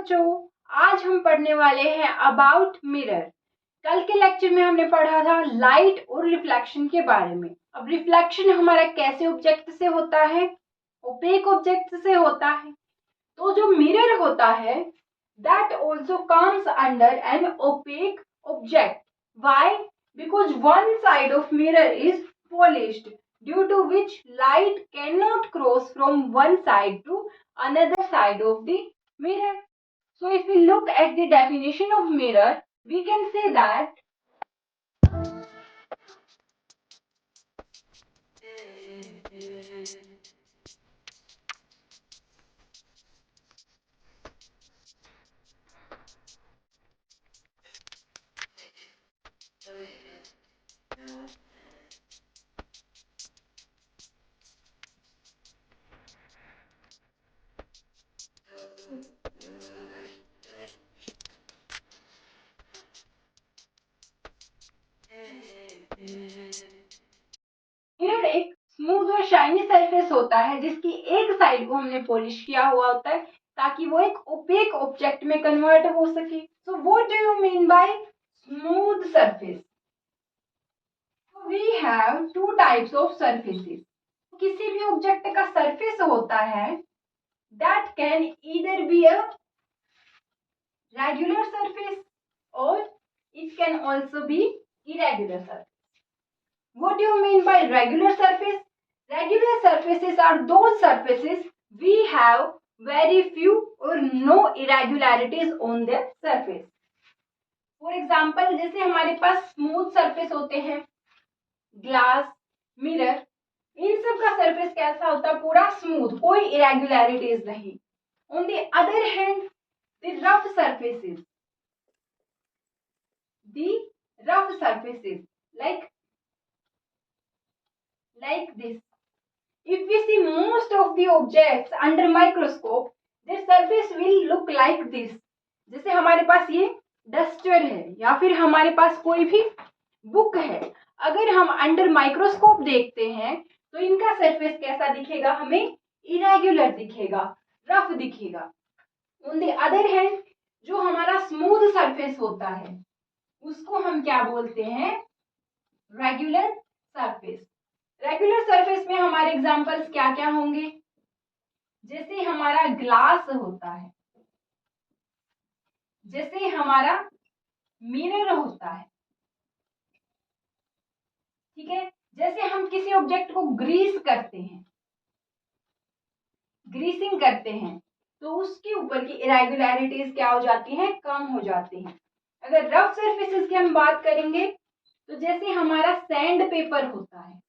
बच्चों, आज हम पढ़ने वाले हैं अबाउट मिरर। कल के लेक्चर में हमने पढ़ा था लाइट और रिफ्लेक्शन के बारे में। अब रिफ्लेक्शन हमारा कैसे ऑब्जेक्ट से होता है? ओपेक ऑब्जेक्ट से होता है। तो जो मिरर होता है that also comes under an opaque object. Why? Because one side of mirror is polished, due to which light cannot cross from one side to another side of the mirror. So if we look at the definition of mirror, we can say that mirror एक smooth और shiny surface होता है जिसकी एक side को हमने polish किया हुआ होता है ताकि वो एक ओपेक ऑब्जेक्ट में कन्वर्ट हो सके। So what do you mean by smooth surface? We have two types of surfaces. किसी भी ऑब्जेक्ट का सरफेस होता है that can either be a regular surface और it can also be irregular surface. What do you mean by regular surface? Regular surfaces are those surfaces we have very few or no irregularities on their surface. For example, जैसे हमारे पास smooth surface होते हैं, glass, mirror, इन सब का surface कैसा होता है? पूरा स्मूथ, कोई इरेगुलरिटीज नहीं। On the other hand, the rough surfaces like this. If we see most of the objects under microscope, their surface will look like this. जैसे हमारे पास ये डस्टर है या फिर हमारे पास कोई भी बुक है, अगर हम अंडर माइक्रोस्कोप देखते हैं तो इनका सरफेस कैसा दिखेगा? हमें इरेगुलर दिखेगा, रफ दिखेगा। ऑन द अदर हैंड, जो हमारा स्मूथ सरफेस होता है उसको हम क्या बोलते हैं? Regular surface. रेगुलर सरफेस में हमारे एग्जांपल्स क्या क्या होंगे? जैसे हमारा ग्लास होता है, जैसे हमारा मिरर होता है, ठीक है। जैसे हम किसी ऑब्जेक्ट को ग्रीस करते हैं, ग्रीसिंग करते हैं, तो उसके ऊपर की इरेगुलरिटीज क्या हो जाती हैं? कम हो जाती हैं। अगर रफ सरफेसेस की हम बात करेंगे तो जैसे हमारा सैंड पेपर होता है,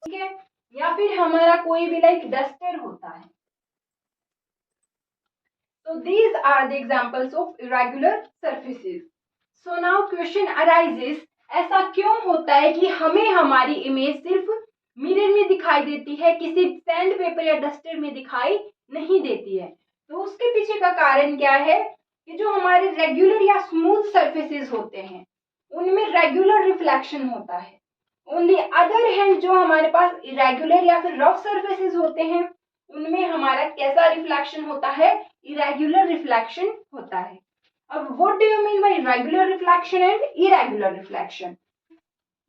ठीक है, या फिर हमारा कोई भी लाइक डस्टर होता है। So these are the examples of irregular surfaces. So now question arises, ऐसा क्यों होता है कि हमें हमारी इमेज सिर्फ मिरर में दिखाई देती है, किसी सैंड पेपर या डस्टर में दिखाई नहीं देती है? तो उसके पीछे का कारण क्या है कि जो हमारे रेगुलर या स्मूथ सरफेसेस होते हैं उनमें रेगुलर रिफ्लेक्शन होता है। ऑन द अदर हैंड, जो हमारे पास इरेगुलर या फिर रफ सरफेसेस होते हैं उनमें हमारा कैसा रिफ्लेक्शन होता है? इरेगुलर रिफ्लेक्शन होता है। अब what do you mean bye regular reflection and irregular reflection?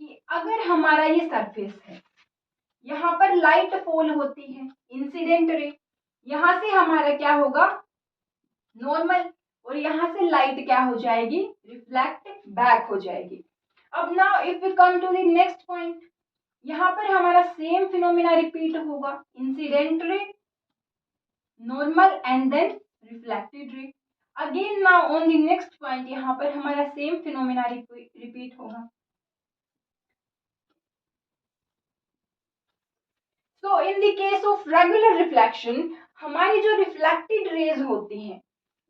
कि अगर हमारा ये सरफेस है, यहाँ पर लाइट फॉल होती है, इंसिडेंट रे, यहाँ से हमारा क्या होगा? नॉर्मल, और यहाँ से लाइट क्या हो जाएगी? रिफ्लेक्ट बैक हो जाएगी। अब now if we come to the next point, यहाँ पर हमारा सेम फिनोमिना रिपीट होगा, incident ray, normal and then reflected ray. Again now on the next point, यहाँ पर हमारा सेम फिनोमिना रिपीट होगा। So in the case of regular reflection, हमारी जो रिफ्लेक्टेड रेज होती हैं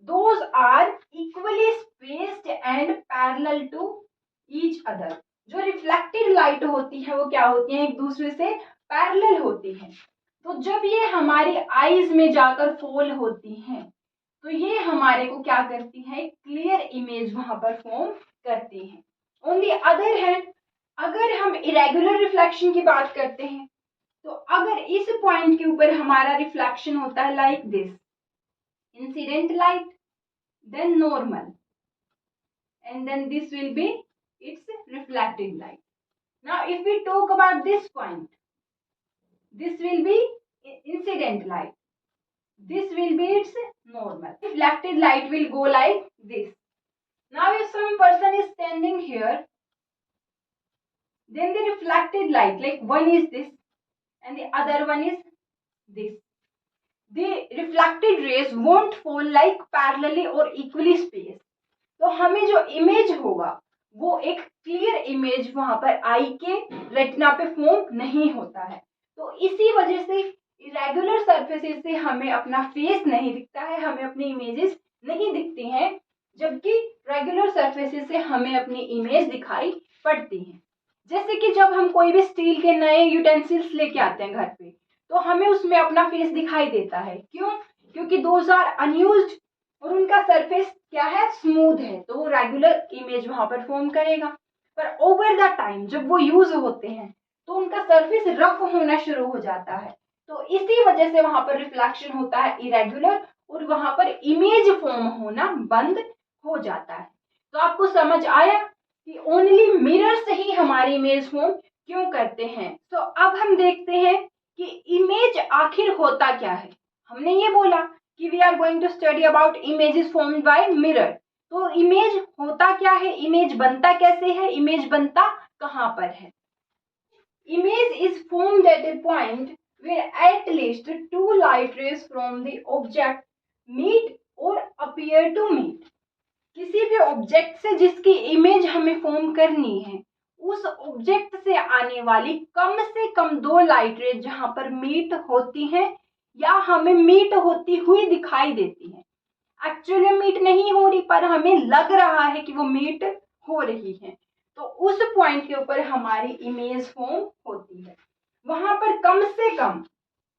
those are equally spaced and parallel to each other. जो reflected light होती है वो क्या होती है? एक दूसरे से पैरेलल होती है। तो जब ये हमारी आईज में जाकर फॉल होती हैं तो ये हमारे को क्या करती है? एक क्लियर इमेज वहां पर फॉर्म करती है। ऑन द अदर हैंड, अगर हम इरेगुलर रिफ्लेक्शन की बात करते हैं तो अगर इस पॉइंट के ऊपर हमारा रिफ्लेक्शन होता है like this, incident light, then normal, and then this will be its reflected light. Now if we talk about this point, this will be incident light, this will be its normal. Reflected light will go like this. Now if some person is standing here, then the reflected light, like one is this and the other one is this, the reflected rays won't fall like parallelly or equally spaced. तो हमें जो image होगा वो एक clear image वहां पर आई के retina पे फॉर्म नहीं होता है। तो इसी वजह से इरेगुलर सरफेसेस से हमें अपना फेस नहीं दिखता है, हमें अपनी इमेजेस नहीं दिखती हैं, जबकि रेगुलर सरफेसेस से हमें अपनी इमेज दिखाई पड़ती है। जैसे कि जब हम कोई भी स्टील के नए यूटेंसिल्स लेके आते हैं घर पे, तो हमें उसमें अपना फेस दिखाई देता है। क्यों? क्योंकि दोज आर अनयूज्ड और उनका सरफेस क्या है, स्मूथ है, तो वो रेगुलर इमेज वहां पर फॉर्म करेगा। पर ओवर द टाइम जब वो यूज होते हैं तो उनका सरफेस रफ होना शुरू हो जाता है, तो इसी वजह से वहां पर रिफ्लेक्शन होता है इरेगुलर और वहां पर इमेज फॉर्म होना बंद हो जाता है। तो आपको समझ आया कि ओनली मिरर से ही हमारी इमेज फॉर्म क्यों करते हैं। तो अब हम देखते हैं कि इमेज आखिर होता क्या है। हमने ये बोला कि we are going to study about images formed by mirror. तो इमेज होता क्या है, इमेज बनता कैसे है, इमेज बनता कहाँ पर है। Image is formed at a point where at least two light rays from the object meet और अपीयर टू मीट। किसी भी ऑब्जेक्ट से जिसकी इमेज हमें फॉर्म करनी है, उस ऑब्जेक्ट से आने वाली कम से कम दो लाइट रेज जहां पर मीट होती हैं या हमें मीट होती हुई दिखाई देती है। एक्चुअली मीट नहीं हो रही पर हमें लग रहा है कि वो मीट हो रही है, तो उस पॉइंट के ऊपर हमारी इमेज फॉर्म होती है। वहां पर कम से कम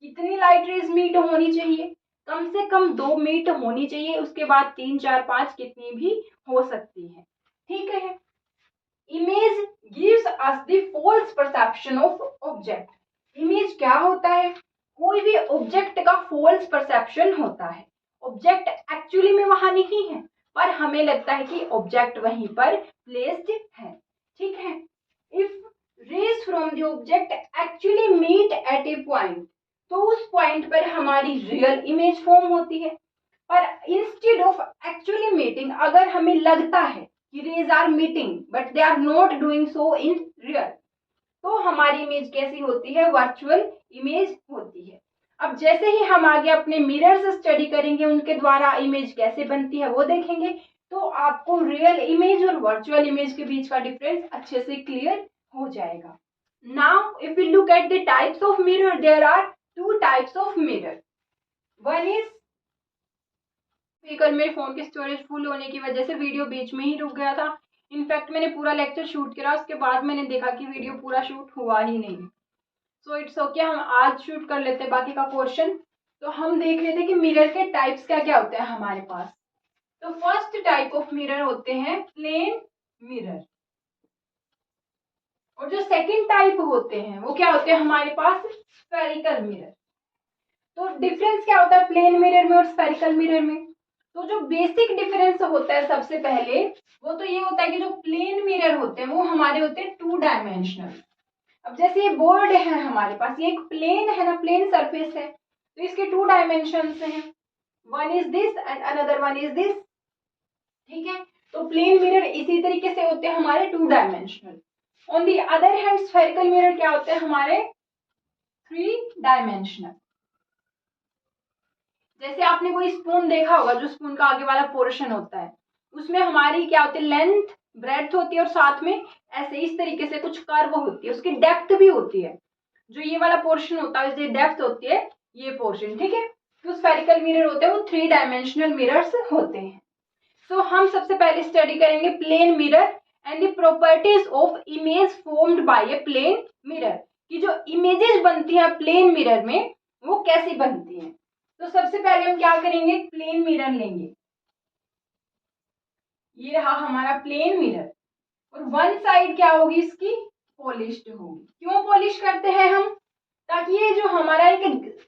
कितनी लाइट रेज मीट होनी चाहिए, कम से कम 2 मीट होनी चाहिए, उसके बाद 3 4 5 कितनी भी हो सकती है। ठीक है। Image gives us the false perception of object. Image क्या होता है, कोई भी ऑब्जेक्ट का फॉल्स परसेप्शन होता है। ऑब्जेक्ट एक्चुअली में वहां नहीं है पर हमें लगता है कि ऑब्जेक्ट वहीं पर प्लेस्ड है। ठीक है। If rays from the object actually meet at a point, तो उस पॉइंट पर हमारी रियल इमेज फॉर्म होती है। पर इंस्टेड ऑफ एक्चुअली मीटिंग, अगर हमें लगता है कि rays are meeting but they are not doing so in real, तो हमारी इमेज कैसी होती है, वर्चुअल इमेज होती है। अब जैसे ही हम आगे अपने मिरर से स्टडी करेंगे, उनके द्वारा इमेज कैसे बनती है वो देखेंगे, तो आपको रियल इमेज और वर्चुअल इमेज के बीच का डिफरेंस अच्छे से क्लियर हो जाएगा। Now if we look at the types of mirror, there are 2 types of mirror. One is, कल मेरे फोन की स्टोरेज फुल होने की वजह से वीडियो बीच में ही रुक गया था। इनफैक्ट मैंने पूरा लेक्चर शूट किया, उसके बाद मैंने देखा कि वीडियो पूरा शूट हुआ ही नहीं। सो इट्स ओके, हम आज शूट कर लेते हैं बाकी का पोर्शन। तो हम देख रहे थे कि मिरर के टाइप्स क्या क्या होते हैं हमारे पास। तो फर्स्ट टाइप ऑफ मिरर होते हैं प्लेन मिरर, और जो सेकंड टाइप होते हैं वो क्या होते हैं हमारे पास, स्फेरिकल मिरर। तो डिफरेंस क्या होता है प्लेन मिरर में और स्फेरिकल मिरर में। तो जो बेसिक डिफरेंस होता है सबसे पहले वो तो ये होता है कि जो प्लेन मिरर होते हैं वो हमारे होते हैं 2 डायमेंशनल। अब जैसे ये बोर्ड है हमारे पास, ये एक प्लेन है ना, प्लेन सरफेस है, तो इसके 2 डायमेंशंस हैं, one is this and another one is this. ठीक है। तो प्लेन मिरर इसी तरीके से होते हैं हमारे 2 dimensional. On the other hand spherical mirror क्या होते हैं हमारे 3 डायमेंशनल। जैसे आपने कोई स्पून देखा होगा, जो स्पून का आगे वाला पोर्शन होता है उसमें हमारी क्या होती है, लेंथ ब्रेड्थ होती है और साथ में ऐसे इस तरीके से कुछ कर्व होती है, उसकी डेप्थ भी होती है। जो ये वाला पोर्शन होता है इसकी डेप्थ होती है ये पोर्शन। ठीक है। तो स्फेरिकल मिरर होते हैं वो 3 डायमेंशनल मिरर्स होते हैं। सो हम सबसे पहले स्टडी करेंगे plane mirror and the properties of image formed by a plane mirror, कि जो इमेजेस बनती हैं प्लेन मिरर में वो कैसी बनती हैं। तो सबसे पहले हम क्या करेंगे, प्लेन मिरर लेंगे। ये रहा हमारा प्लेन मिरर, और वन साइड क्या होगी इसकी, पॉलिश्ड होगी। क्यों पॉलिश करते हैं हम, ताकि ये जो हमारा एक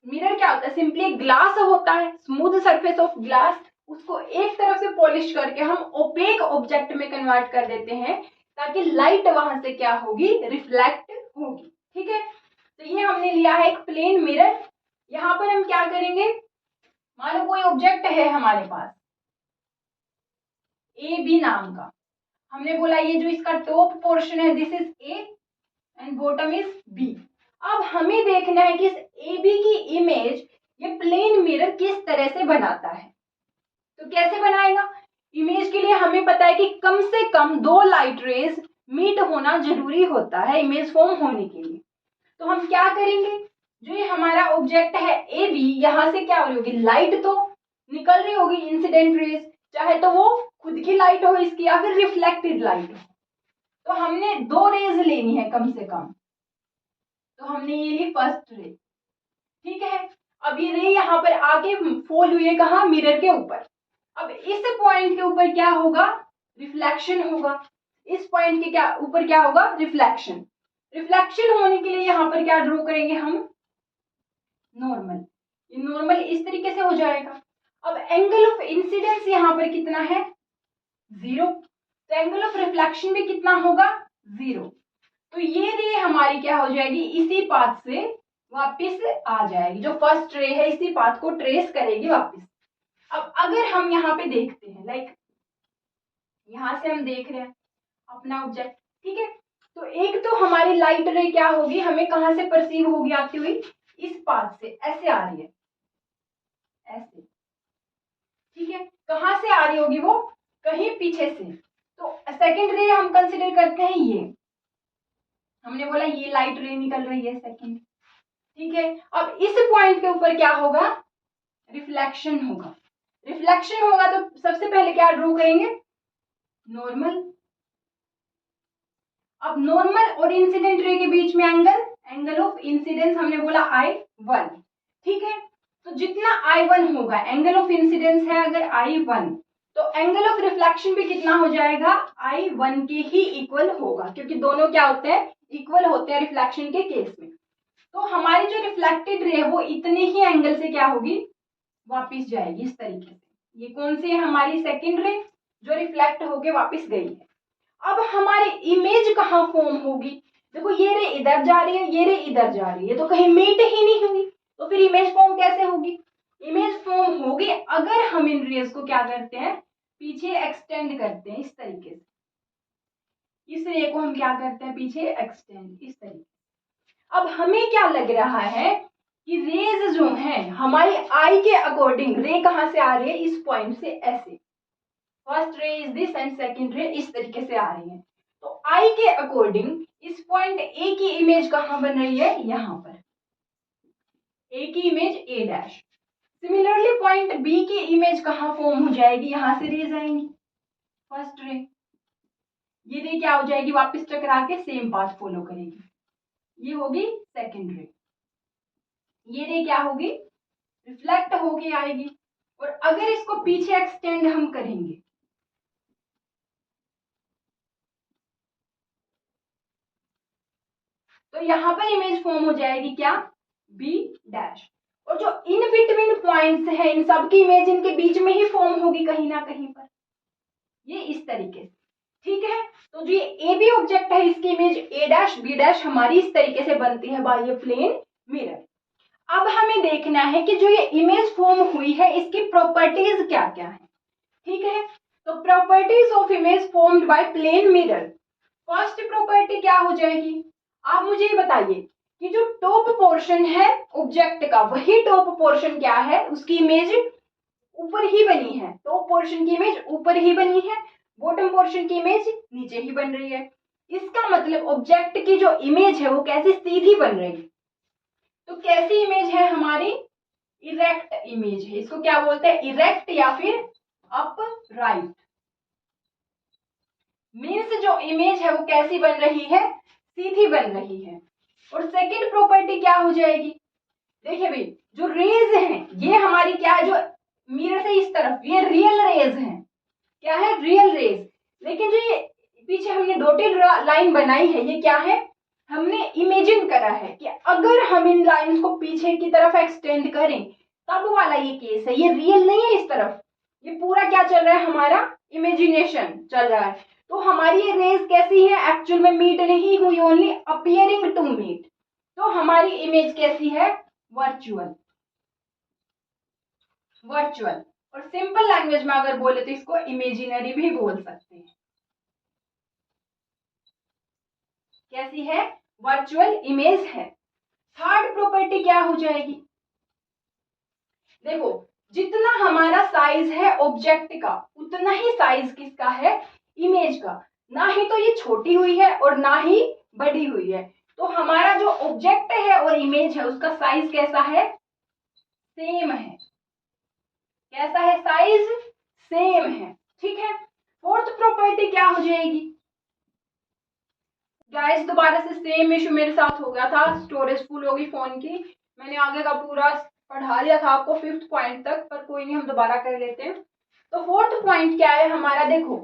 मिरर क्या होता है, सिंपली एक ग्लास होता है, स्मूथ सरफेस ऑफ ग्लास, उसको एक तरफ से पॉलिश करके हम ओपेक ऑब्जेक्ट में कन्वर्ट कर देते हैं ताकि लाइट वहां से क्या होगी, रिफ्लेक्ट होगी। ठीक है, तो ये हमने लिया है एक प्लेन मिरर। यहाँ पर हम क्या करेंगे, मानो कोई ऑब्जेक्ट है हमारे पास ए बी नाम का, हमने बोला ये जो इसका टॉप पोर्शन है this is A and bottom is B. अब हमें देखना है कि इस ए बी की इमेज ये प्लेन मिरर किस तरह से बनाता है। तो कैसे बनाएगा, इमेज के लिए हमें पता है कि कम से कम 2 लाइट रेज मीट होना जरूरी होता है इमेज फॉर्म होने के लिए। तो हम क्या करेंगे, जो ये हमारा ऑब्जेक्ट है ए बी, यहाँ से क्या हो रही होगी, लाइट तो निकल रही होगी, इंसिडेंट रेज, चाहे तो वो खुद की लाइट हो इसकी या फिर रिफ्लेक्टेड लाइट हो। तो हमने 2 रेज लेनी है कम से कम, तो हमने ये ली फर्स्ट रे। ठीक है, अब ये रे यहाँ पर आके फॉल हुई है कहाँ, मिरर के ऊपर। अब इस पॉइंट के ऊपर क्या होगा, रिफ्लेक्शन होगा। इस पॉइंट के क्या ऊपर क्या होगा, रिफ्लेक्शन। रिफ्लेक्शन होने के लिए यहाँ पर क्या ड्रॉ करेंगे हम, नॉर्मल। ये नॉर्मल इस तरीके से हो जाएगा। अब एंगल ऑफ इंसिडेंस यहाँ पर कितना है, 0, तो एंगल ऑफ रिफ्लेक्शन भी कितना होगा, 0। तो ये रे हमारी क्या हो जाएगी, इसी पाथ से वापस आ जाएगी, जो फर्स्ट रे है इसी पाथ को ट्रेस करेगी वापस। अब अगर हम यहाँ पे देखते हैं, लाइक यहाँ से हम देख रहे हैं अपना ऑब्जेक्ट, ठीक है, तो एक तो हमारी लाइट रे क्या होगी, हमें कहाँ से परसीव होगी आती हुई, इस पाथ से ऐसे आ रही है, ऐसे। ठीक है, कहाँ से आ रही होगी वो, कहीं पीछे से। तो सेकंड रे हम कंसिडर करते हैं, ये हमने बोला ये लाइट रे निकल रही है सेकंड। ठीक है, अब इस पॉइंट के ऊपर क्या होगा, रिफ्लेक्शन होगा। रिफ्लेक्शन होगा तो सबसे पहले क्या ड्रॉ करेंगे, नॉर्मल। अब नॉर्मल और इंसिडेंट रे के बीच में एंगल, एंगल ऑफ इंसिडेंस हमने बोला I1। ठीक है, तो जितना I1 होगा, एंगल ऑफ इंसिडेंस है अगर I1, तो एंगल ऑफ रिफ्लेक्शन भी कितना हो जाएगा, I1 के ही इक्वल होगा, क्योंकि दोनों क्या होते हैं, इक्वल होते हैं रिफ्लेक्शन के केस में। तो हमारी जो रिफ्लेक्टेड रे है वो इतने ही एंगल से क्या होगी, वापस जाएगी इस तरीके से। ये कौन सी है, हमारी सेकंड रे जो रिफ्लेक्ट होके वापस गई है। अब हमारी इमेज कहाँ फॉर्म होगी, देखो ये रे इधर जा रही है, ये रे इधर जा रही है, तो कहीं मीट ही नहीं हुई, तो फिर इमेज फॉर्म कैसे होगी, इमेज फॉर्म होगी अगर हम इन रेज को क्या करते हैं, पीछे एक्सटेंड करते हैं इस तरीके से। इस रे को हम क्या करते हैं, पीछे एक्सटेंड इस तरीके। अब हमें क्या लग रहा है कि रेज जो है हमारी आई के अकॉर्डिंग, रे कहाँ से आ रही है, इस पॉइंट से ऐसे, first ray is this and second रे इस तरीके से आ रही है। तो आई के अकॉर्डिंग इस पॉइंट ए की इमेज कहाँ बन रही है, यहाँ पर ए की image A dash. Similarly point B की इमेज कहाँ फॉर्म हो जाएगी, यहां से रेज आएंगी, फर्स्ट रे, ये रे क्या हो जाएगी, वापस टकरा के सेम पाथ फॉलो करेगी, ये होगी सेकंड रे। ये रे क्या होगी, रिफ्लेक्ट होके आएगी। और अगर इसको पीछे एक्सटेंड हम करेंगे, तो यहां पर इमेज फॉर्म हो जाएगी क्या, बी डैश। और जो इन बिटवीन पॉइंट्स है इन सब की इमेज इनके बीच में ही फॉर्म होगी कहीं ना कहीं पर, ये इस तरीके से। ठीक है, तो जो ये ए बी ऑब्जेक्ट है इसकी image A dash B dash हमारी इस तरीके से बनती है बाय ये प्लेन मिरर। अब हमें देखना है कि जो ये इमेज फॉर्म हुई है इसकी प्रॉपर्टीज क्या क्या है। ठीक है, तो properties of image formed by plane mirror. First property क्या हो जाएगी, आप मुझे ये बताइए कि जो टॉप पोर्शन है ऑब्जेक्ट का, वही टॉप पोर्शन क्या है, उसकी इमेज ऊपर ही बनी है, टॉप पोर्शन की इमेज ऊपर ही बनी है, बॉटम पोर्शन की इमेज नीचे ही बन रही है। इसका मतलब ऑब्जेक्ट की जो इमेज है वो कैसी, सीधी बन रही है। तो कैसी इमेज है हमारी, इरेक्ट इमेज है, इसको क्या बोलते हैं, इरेक्ट या फिर अप राइट। मीन्स जो इमेज है वो कैसी बन रही है, सीधी बन रही है। और सेकंड प्रॉपर्टी क्या हो जाएगी, देखिए भाई जो रेज हैं ये हमारी क्या है, जो मिरर से इस तरफ ये रियल रेज हैं, क्या है, रियल रेज। लेकिन जो ये पीछे हमने डॉटेड लाइन बनाई है ये क्या है, हमने इमेजिन करा है कि अगर हम इन लाइंस को पीछे की तरफ एक्सटेंड करें तब वाला ये केस है, ये रियल नहीं है इस तरफ, ये पूरा क्या चल रहा है, हमारा इमेजिनेशन चल रहा है। तो हमारी ये रेस कैसी है, एक्चुअल में मीट नहीं हुई, ओनली अपियरिंग टू मीट। तो हमारी इमेज कैसी है, वर्चुअल। वर्चुअल और सिंपल लैंग्वेज में अगर बोले तो इसको इमेजिनरी भी बोल सकते हैं। कैसी है, वर्चुअल इमेज है। थर्ड प्रॉपर्टी क्या हो जाएगी, देखो जितना हमारा साइज है ऑब्जेक्ट का उतना ही साइज किसका है, इमेज का। ना ही तो ये छोटी हुई है और ना ही बड़ी हुई है, तो हमारा जो ऑब्जेक्ट है और इमेज है उसका साइज कैसा है, सेम है। कैसा है, साइज सेम है, ठीक है। फोर्थ प्रॉपर्टी क्या हो जाएगी, गाइस दोबारा से सेम इशू मेरे साथ हो गया था, स्टोरेज फुल होगी फोन की। मैंने आगे का पूरा पढ़ा लिया था आपको 5th पॉइंट तक, पर कोई नहीं, हम दोबारा कर लेते हैं। तो 4th पॉइंट क्या है हमारा, देखो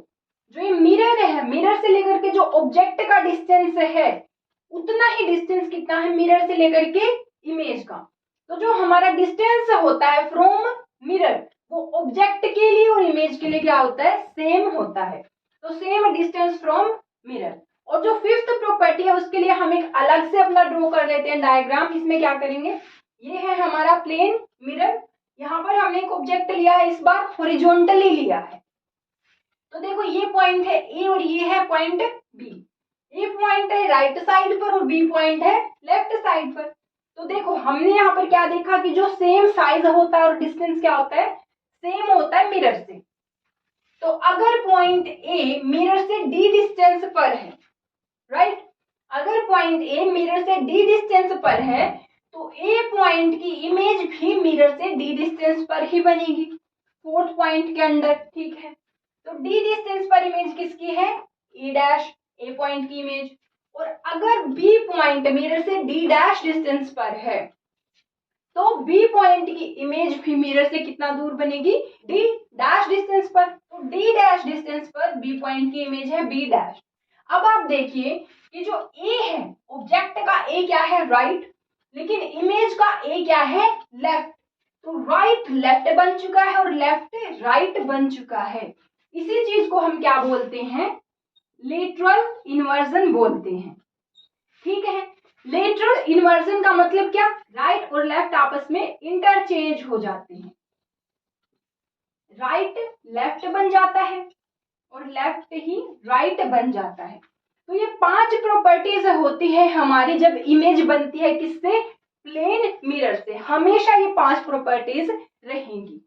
जो ये मिरर है, मिरर से लेकर के जो ऑब्जेक्ट का डिस्टेंस है उतना ही डिस्टेंस कितना है मिरर से लेकर के इमेज का। तो जो हमारा डिस्टेंस होता है फ्रॉम मिरर वो ऑब्जेक्ट के लिए और इमेज के लिए क्या होता है, सेम होता है। तो सेम डिस्टेंस फ्रॉम मिरर। और जो 5th प्रॉपर्टी है उसके लिए हम एक अलग से अपना ड्रॉ कर लेते हैं डायग्राम। इसमें क्या करेंगे, ये है हमारा प्लेन मिरर, यहाँ पर हमने एक ऑब्जेक्ट लिया है, इस बार हॉरिजॉन्टली लिया है। तो देखो ये पॉइंट है ए और ये है पॉइंट बी। ए पॉइंट है राइट साइड पर और बी पॉइंट है लेफ्ट साइड पर। तो देखो हमने यहाँ पर क्या देखा कि जो सेम साइज होता है और डिस्टेंस क्या होता है, सेम होता है मिरर से। तो अगर पॉइंट ए मिरर से डी डिस्टेंस पर है, राइट, अगर पॉइंट ए मिरर से डी डिस्टेंस पर है तो ए पॉइंट की इमेज भी मिरर से डी डिस्टेंस पर ही बनेगी 4th पॉइंट के अंदर, ठीक है। तो डी डिस्टेंस पर इमेज किसकी है, ए डैश, ए पॉइंट की इमेज। और अगर बी पॉइंट मिरर से डी डैश डिस्टेंस पर है तो बी पॉइंट की इमेज भी मिरर से कितना दूर बनेगी, डी डैश डिस्टेंस पर। तो डी डैश डिस्टेंस पर बी पॉइंट की इमेज है बी डैश। अब आप देखिए कि जो ए है ऑब्जेक्ट का ए क्या है, राइट, लेकिन इमेज का ए क्या है, लेफ्ट। तो राइट लेफ्ट बन चुका है और लेफ्ट राइट बन चुका है। इसी चीज को हम क्या बोलते हैं, लेटरल इन्वर्जन बोलते हैं, ठीक है। लेटरल इन्वर्जन का मतलब क्या, राइट और लेफ्ट आपस में इंटरचेंज हो जाते हैं, राइट लेफ्ट बन जाता है और लेफ्ट ही राइट बन जाता है। तो ये 5 प्रॉपर्टीज होती है हमारी जब इमेज बनती है किससे, प्लेन मिरर से। हमेशा ये 5 प्रॉपर्टीज रहेंगी।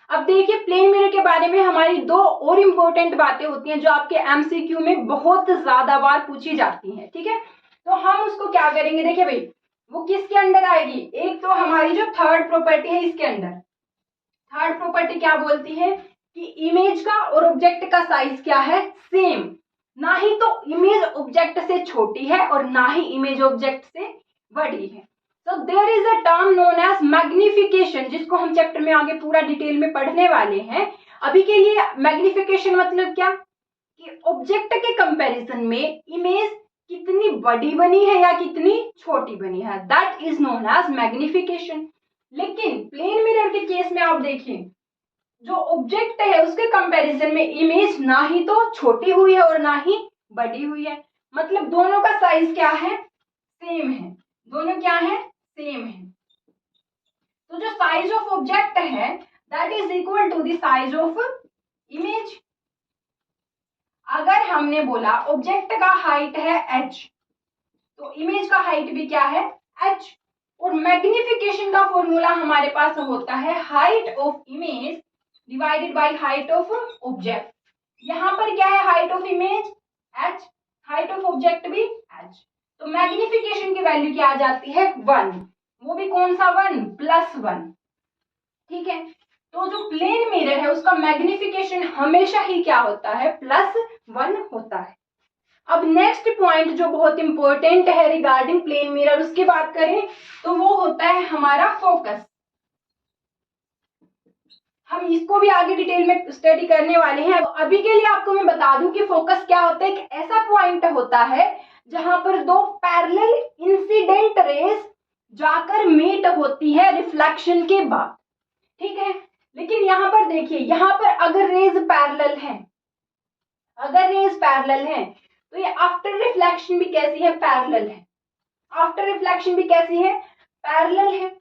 अब देखिए प्लेन मिरर के बारे में हमारी 2 और इम्पोर्टेंट बातें होती हैं जो आपके एमसीक्यू में बहुत ज्यादा बार पूछी जाती हैं, ठीक है। तो हम उसको क्या करेंगे, देखिए भाई वो किसके अंडर आएगी, एक तो हमारी जो 3rd प्रॉपर्टी है इसके अंडर। 3rd प्रॉपर्टी क्या बोलती है कि इमेज का और ऑब्जेक्ट का साइज क्या है, सेम। ना ही तो इमेज ऑब्जेक्ट से छोटी है और ना ही इमेज ऑब्जेक्ट से बड़ी है। So there is a term known as magnification, जिसको हम चैप्टर में आगे पूरा डिटेल में पढ़ने वाले हैं। अभी के लिए मैग्निफिकेशन मतलब क्या, कि ऑब्जेक्ट के कंपैरिजन में इमेज कितनी बड़ी बनी है या कितनी छोटी बनी है, that is known as magnification. लेकिन प्लेन मिरर के केस में आप देखिए जो ऑब्जेक्ट है उसके कंपैरिजन में इमेज ना ही तो छोटी हुई है और ना ही बड़ी हुई है, मतलब दोनों का साइज क्या है, सेम है। दोनों क्या है, सेम है। तो जो साइज ऑफ ऑब्जेक्ट है that is equal to the size of image. अगर हमने बोला ऑब्जेक्ट का हाइट है h तो इमेज का हाइट भी क्या है, h। और मैग्निफिकेशन का फॉर्मूला हमारे पास होता है height of image divided by height of object. यहाँ पर क्या है, height of image h, height of object भी h। तो मैग्निफिकेशन की वैल्यू क्या आ जाती है, 1, वो भी कौन सा 1, +1, ठीक है। तो जो प्लेन मिरर है उसका मैग्निफिकेशन हमेशा ही क्या होता है, +1 होता है। अब नेक्स्ट पॉइंट जो बहुत इंपॉर्टेंट है रिगार्डिंग प्लेन मिरर उसकी बात करें तो वो होता है हमारा फोकस। हम इसको भी आगे डिटेल में स्टडी करने वाले हैं। अभी के लिए आपको मैं बता दूं कि फोकस क्या होता है, एक ऐसा पॉइंट होता है जहां पर दो पैरेलल इंसिडेंट रेज जाकर मीट होती है रिफ्लेक्शन के बाद, ठीक है। लेकिन यहाँ पर देखिए, यहाँ पर अगर रेज पैरेलल है, अगर रेज पैरेलल है तो ये आफ्टर रिफ्लेक्शन भी कैसी है, पैरेलल है। आफ्टर रिफ्लेक्शन भी कैसी है, पैरेलल है।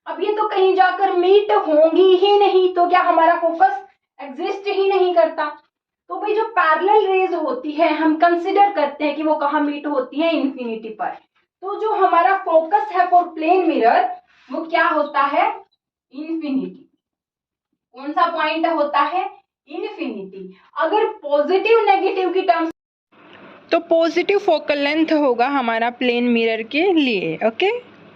अब ये तो कहीं जाकर मीट होंगी ही नहीं, तो क्या हमारा फोकस एग्जिस्ट ही नहीं करता। तो भाई जो पैरेलल रेज होती है हम कंसिडर करते हैं कि वो कहाँ मीट होती है, इंफिनिटी पर। तो जो हमारा फोकस है फॉर प्लेन मिरर वो क्या होता है, इंफिनिटी। कौन सा पॉइंट होता है, इंफिनिटी। अगर पॉजिटिव नेगेटिव की टर्म्स, तो पॉजिटिव फोकल लेंथ होगा हमारा प्लेन मिरर के लिए, ओके।